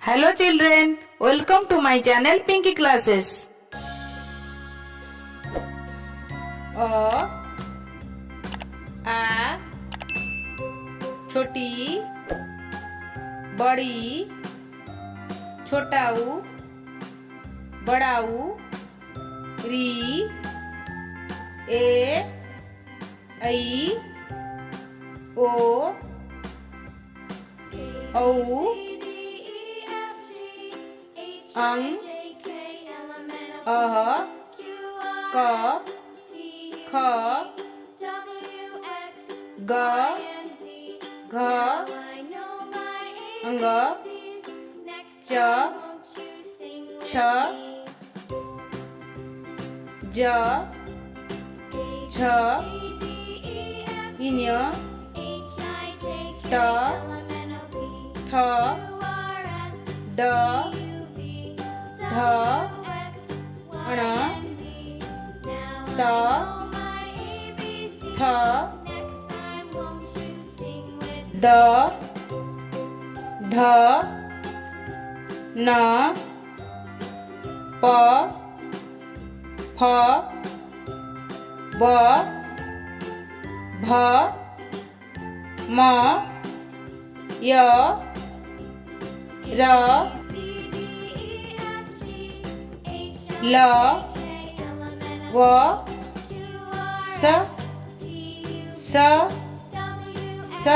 Hello children, welcome to my channel Pinky Classes. अ आ छोटी बड़ी छोटाऊ बड़ाऊ री ए ऐ ओ औ अं अह क ख ग घ ङ च छ ज छ इन्य ट ठ ड ढ ण त थ द ध न प फ ब भ म य र ल व स स स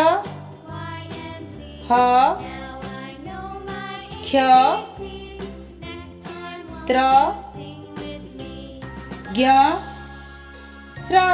ह ख्य त्र ज्ञ स्र